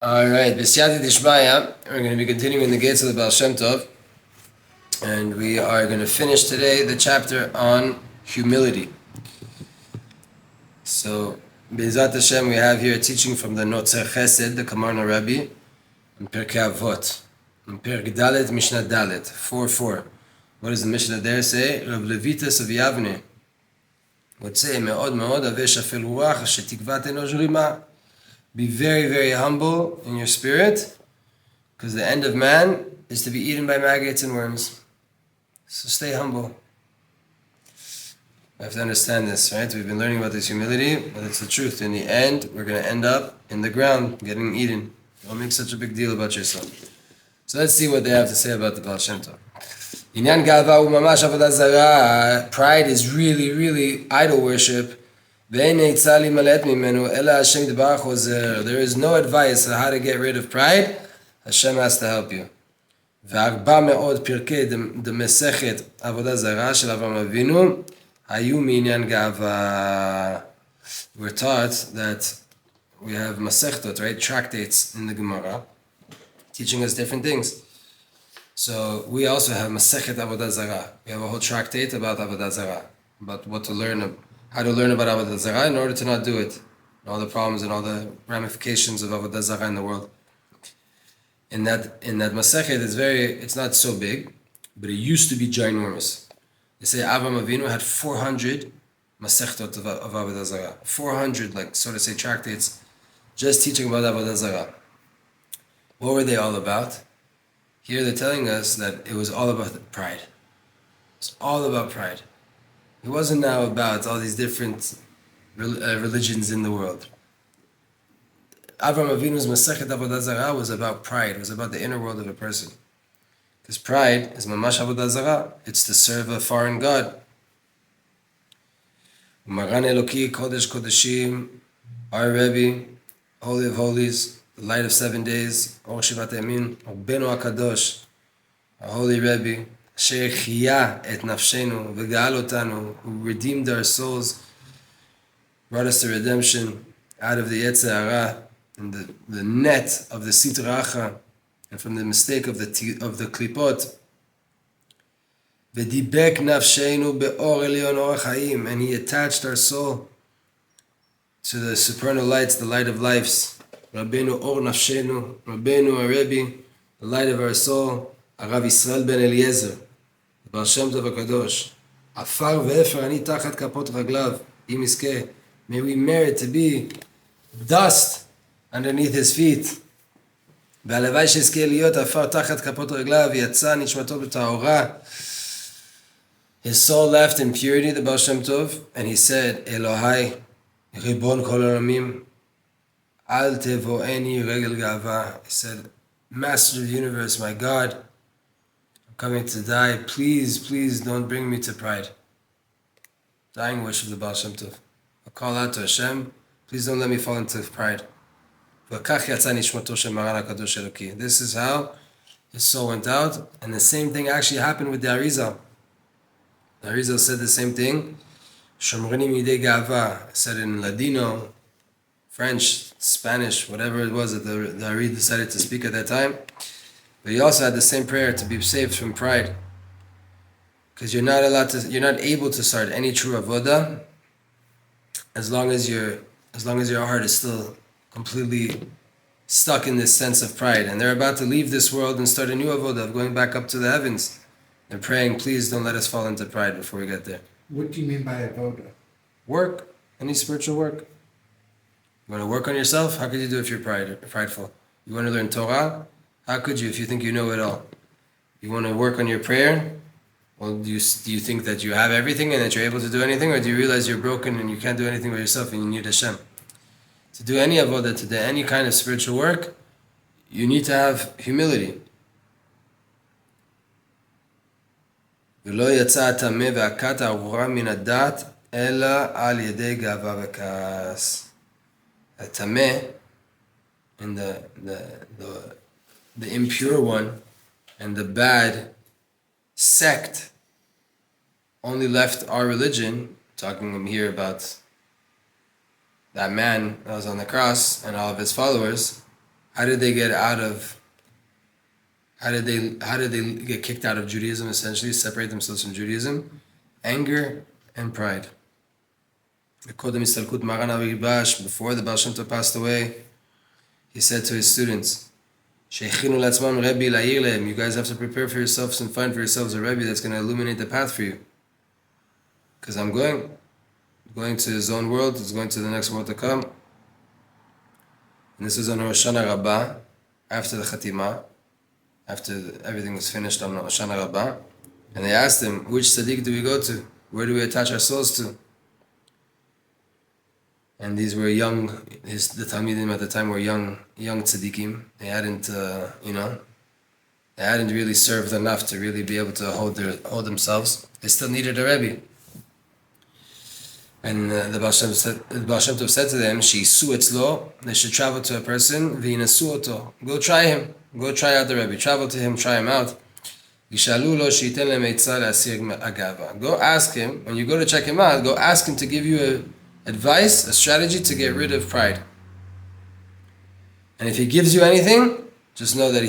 Alright, B'siyati Dishmaya, we're going to be continuing the gates of the Baal Shem Tov, and we are going to finish today the chapter on humility. So, B'ezat Hashem, we have here a teaching from the Notzer Chesed, the Kamarna Rebbe, in Pirkei Avot, in Perk Dalet Mishnah Dalet, 4:4. What does the Mishnah there say? Rav Levitas of Yavne would say, Me'od me'od avesh afel ruach, shetikvat enosh rima. Be very, very humble in your spirit, because the end of man is to be eaten by maggots and worms. So stay humble. We have to understand this, right? We've been learning about this humility, but it's the truth. In the end, we're going to end up in the ground, getting eaten. Don't make such a big deal about yourself. So let's see what they have to say about the Baal Shem Tov. Inyan gava u'mamash avodah zarah. Pride is really, really idol worship. There is no advice on how to get rid of pride. Hashem has to help you. We're taught that we have masechtot, right? Tractates in the Gemara, teaching us different things. So we also have Masechet Avodah Zarah. We have a whole tractate about Avodah Zarah, about what to learn, how to learn about Avodah Zarah in order to not do it, and all the problems and all the ramifications of Avodah Zarah in the world. In that Masechet, it's not so big, but it used to be ginormous. They say Avraham Avinu had 400 Masechtot of Avodah Zarah. 400, like, so to say, tractates, just teaching about Avodah Zarah. What were they all about? Here they're telling us that it was all about pride. It's all about pride. It wasn't now about all these different religions in the world. Avraham Avinu's Masechet Avodah Zarah was about pride. It was about the inner world of a person. Because pride is mamash Avodah Zarah. It's to serve a foreign god. Maran Eloki Kodesh Kodeshim, our Rebbe, Holy of Holies, the light of 7 days, Or Shivat Yamin, Beno HaKadosh, our Holy Rebbe, Asher Chiyah et Nafshenu, V'Ga'al Otanu, who redeemed our souls, brought us to redemption out of the Yetzer Hara, and the net of the Sitra Achra, and from the mistake of the Klipot. V'Dibek Nafshenu Be'or Elyon Or Chaim, and he attached our soul to the supernal lights, the light of lives. Rabbeinu Or Nafshenu, Rabbeinu Rebbe, the light of our soul, Rav Yisrael ben Eliezer, the Baal Shem Tov HaKadosh, Afar ve'efer ani tachat kapot raglav, im iskeh, may we merit to be dust underneath his feet. והלוואי שיזכה להיות עפר תחת כפות רגליו, יצא נשמתו בטהורה. His soul left in purity, the Baal Shem Tov, and he said, Elohai, Ribon kol olamim, Al tevo'eni regel gava. He said, Master of the universe, my God, I'm coming to die. Please, please don't bring me to pride. Dying wish of the Baal Shem Tov. I call out to Hashem, please don't let me fall into pride. This is how his soul went out, and the same thing actually happened with the Arizal. The Arizal said the same thing. Shomreni midei gava, said in Ladino, French, Spanish, whatever it was that the Ari decided to speak at that time. But he also had the same prayer to be saved from pride. Because you're not able to start any true avodah as long as your heart is still completely stuck in this sense of pride. And they're about to leave this world and start a new avodah of going back up to the heavens. They're praying, please don't let us fall into pride before we get there. What do you mean by avodah? Work, any spiritual work. You want to work on yourself? How could you do if you're prideful? You want to learn Torah? How could you if you think you know it all? You want to work on your prayer? Well, do you think that you have everything and that you're able to do anything? Or do you realize you're broken and you can't do anything by yourself and you need Hashem? To do any avodah, to do any kind of spiritual work, you need to have humility. ולא יצא הטמא והכת הארורה מן הדת, אלא על ידי גאווה וכעס. The tameh and the impure one and the bad sect only left our religion, talking here about that man that was on the cross and all of his followers, How did they get out of? How did they get kicked out of Judaism? Essentially, separate themselves from Judaism, anger and pride. Before the Baal Shem Tov passed away, he said to his students, you guys have to prepare for yourselves and find for yourselves a Rebbe that's going to illuminate the path for you. Because I'm going to his own world, he's going to the next world to come. And this was on Rosh Hashanah Rabbah, after the Khatimah, after everything was finished on Rosh Hashanah Rabbah. And they asked him, which tzaddik do we go to? Where do we attach our souls to? And these were young, the Talmidim at the time were young tzadikim. They hadn't, they hadn't really served enough to really be able to hold themselves. They still needed a Rebbe. And the Baal Shem Tov said to them, She'isu etzlo, they should travel to a person, v'yinasu oto. Go try him. Go try out the Rebbe. Travel to him, try him out. Yishalu lo she'iten lehem eitzah le'asir agava. Go ask him, when you go to check him out, go ask him to give you advice, a strategy to get rid of pride. And if he gives you anything, just know that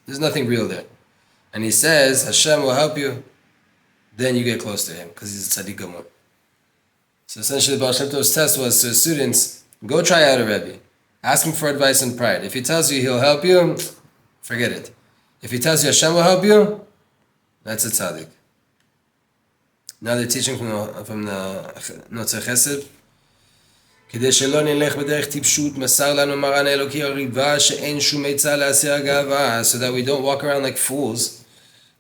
there's nothing real there. And he says, Hashem will help you, then you get close to him, because he's a tzaddik gamur. So essentially, the Baal Shem Tov's test was to his students, go try out a Rebbe. Ask him for advice and pride. If he tells you he'll help you, forget it. If he tells you Hashem will help you, that's a tzaddik. Now they're teaching from the Notzei Chesed. כדי שלא נלך בדרך טיפשות, מסר לנו מרן האלוקי הריבה שאין שום עצה להסיר הגאווה, so that we don't walk around like fools.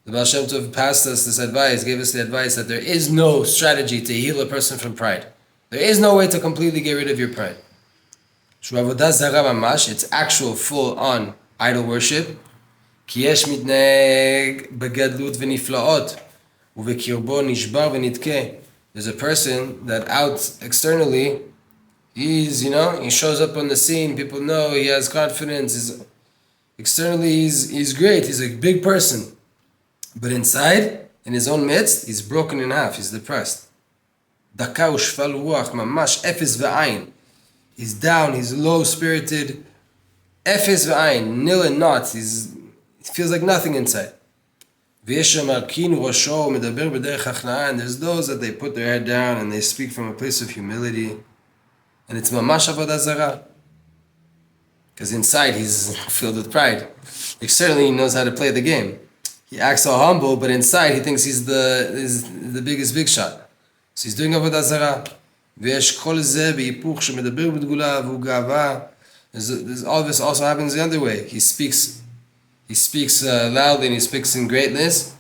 The Baal Shem Tov passed us this advice, gave us the advice that there is no strategy to heal a person from pride. There is no way to completely get rid of your pride. שהוא עבודה זרה ממש, it's actual full-on idol worship. כי יש מתנהג בגדלות ונפלאות, ובקרבו נשבר ונתקה. There's a person that out externally, he shows up on the scene, people know, he has confidence, externally he's great, he's a big person. But inside, in his own midst, he's broken in half, he's depressed. דקה ושפל רוח, ממש אפס ועין. He's down, he's low-spirited, אפס ועין, nil and naught, he feels like nothing inside. ויש המרכין ראשו, מדבר בדרך הכנעה, and there's those that they put their head down and they speak from a place of humility. And it's ממש עבודה זרה. Because inside he's filled with pride. Externally he knows how to play the game. He acts all humble, but inside he thinks he's the biggest big shot. So he's doing עבודה זרה. ויש כל זה בהיפוך שמדבר בדגולה והוא גאווה. All of this also happens the other way. He speaks loudly and he speaks in greatness,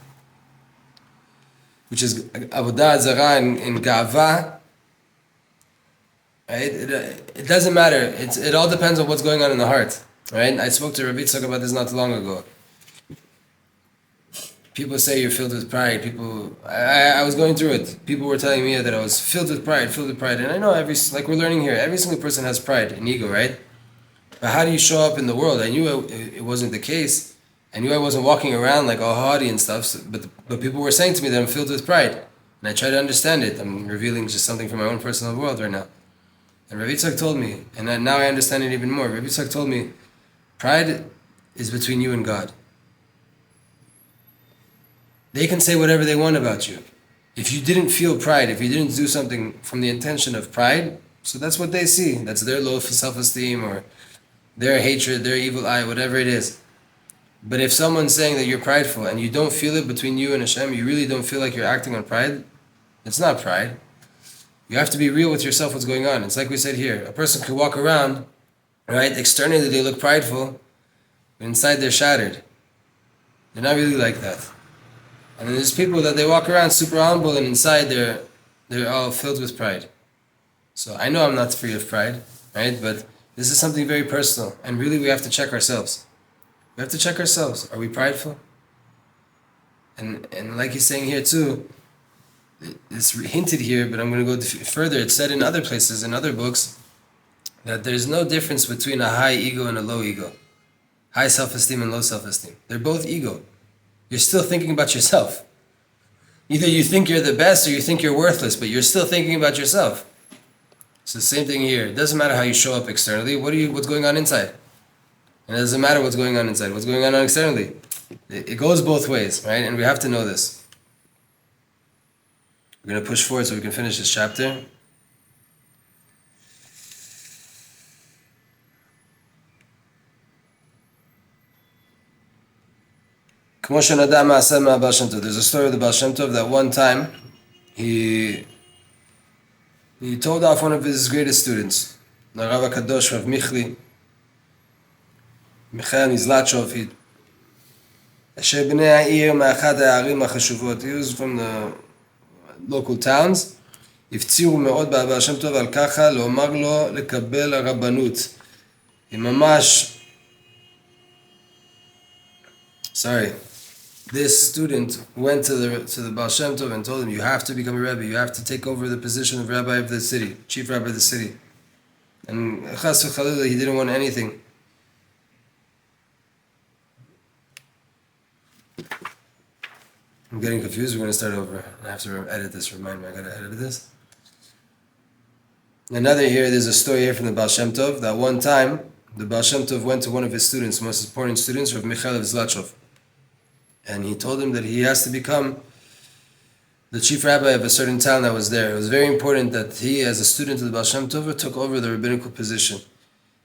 which is עבודה זרה in גאווה. Right? It doesn't matter. It all depends on what's going on in the heart. Right? I spoke to Rav Itzhak about this not too long ago. People say you're filled with pride. I was going through it. People were telling me that I was filled with pride. And I know like we're learning here, every single person has pride and ego, right? But how do you show up in the world? I knew it wasn't the case. I knew I wasn't walking around like all haughty and stuff, but people were saying to me that I'm filled with pride. And I try to understand it. I'm revealing just something from my own personal world right now. And Rav Itzhak told me, and now I understand it even more. Rav Itzhak told me, pride is between you and God. They can say whatever they want about you. If you didn't feel pride, if you didn't do something from the intention of pride, so that's what they see. That's their low self-esteem or their hatred, their evil eye, whatever it is. But if someone's saying that you're prideful and you don't feel it between you and Hashem, you really don't feel like you're acting on pride, it's not pride. You have to be real with yourself what's going on. It's like we said here. A person could walk around, right? Externally they look prideful, but inside they're shattered. They're not really like that. And then there's people that they walk around super humble and inside they're all filled with pride. So I know I'm not free of pride, right? But this is something very personal. And really we have to check ourselves. We have to check ourselves. Are we prideful? And like he's saying here too, it's hinted here, but I'm going to go further. It's said in other places, in other books, that there's no difference between a high ego and a low ego. High self-esteem and low self-esteem. They're both ego. You're still thinking about yourself. Either you think you're the best or you think you're worthless, but you're still thinking about yourself. It's the same thing here. It doesn't matter how you show up externally. What's going on inside? And it doesn't matter what's going on inside, what's going on externally. It goes both ways, right? And we have to know this. We're going to push forward so we can finish this chapter. There's a story of the Baal Shem Tov that one time he told off one of his greatest students, the Rav Kadosh, Rav Michli, Michael Mizlachov. He was from the local towns. הפצירו מאוד בבעל שם טוב על ככה לאומר לו לקבל הרבנות. היא ממש... Sorry. This student went to the Baal Shem Tov and told him, you have to become a Rebbe, you have to take over the position of Rabbi of the city, chief Rabbi of the city. And Chas v'Chalila, he didn't want anything. I'm getting confused, we're going to start over. I have to edit this, remind me, I got to edit this. There's a story here from the Baal Shem Tov, that one time, the Baal Shem Tov went to one of his students, most important students, Rav Michael Zlachov. And he told him that he has to become the chief rabbi of a certain town that was there. It was very important that he, as a student of the Baal Shem Tov, took over the rabbinical position.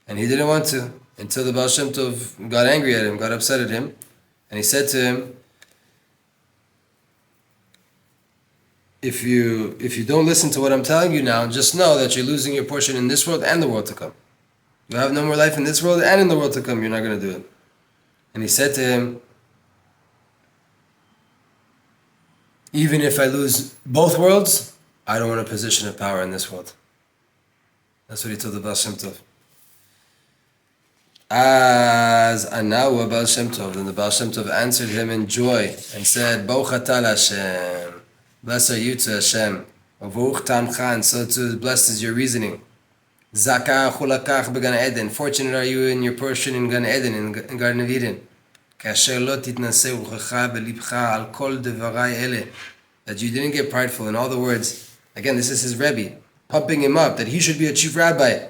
And he didn't want to, until the Baal Shem Tov got angry at him, got upset at him. And he said to him, if you don't listen to what I'm telling you now, just know that you're losing your portion in this world and the world to come. You have no more life in this world and in the world to come. You're not going to do it. And he said to him, even if I lose both worlds, I don't want a position of power in this world. That's what he told the Baal Shem Tov. As Anahu Baal Shem Tov, then the Baal Shem Tov answered him in joy and said, Baruch atah Hashem, blessed are you to Hashem, Baruch tamcha, and so too blessed is your reasoning. Zakah chulakach began Eden, fortunate are you in your portion in Gan Eden, in Garden of Eden. That you didn't get prideful in all the words. Again, this is his Rebbe, pumping him up, that he should be a chief rabbi.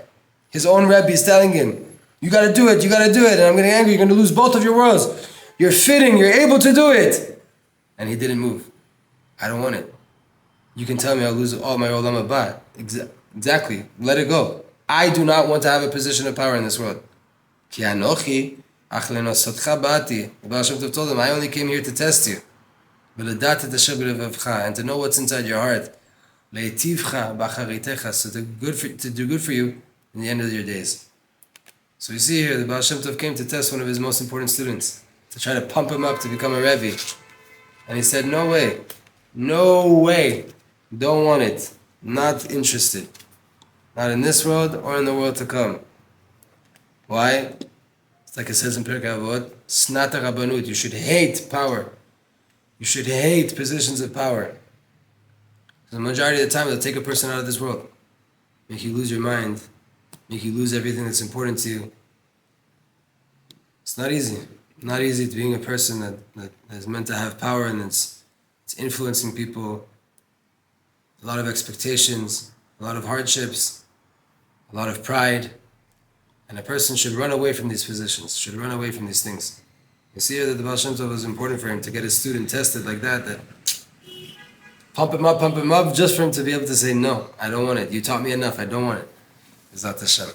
His own Rebbe is telling him, you gotta do it, and I'm getting angry, you're gonna lose both of your worlds. You're fitting, you're able to do it. And he didn't move. I don't want it. You can tell me I'll lose all my olam haba. Exactly, let it go. I do not want to have a position of power in this world. Ki anochi the Baal Shem Tov told him, I only came here to test you. And to know what's inside your heart. So to do good for you in the end of your days. So you see here, the Baal Shem Tov came to test one of his most important students, to try to pump him up to become a Rebbe. And he said, no way, don't want it, not interested. Not in this world or in the world to come. Why? Like it says in Pirkei Avot, Snata Rabbanut, you should hate power. You should hate positions of power. The majority of the time, they'll take a person out of this world. Make you lose your mind. Make you lose everything that's important to you. It's not easy. Not easy to being a person that is meant to have power and it's influencing people. A lot of expectations, a lot of hardships, a lot of pride. And a person should run away from these positions, should run away from these things. You see here that the Baal Shem Tov was important for him to get his student tested like that pump him up, just for him to be able to say, no, I don't want it. You taught me enough, I don't want it. Is that Hashem.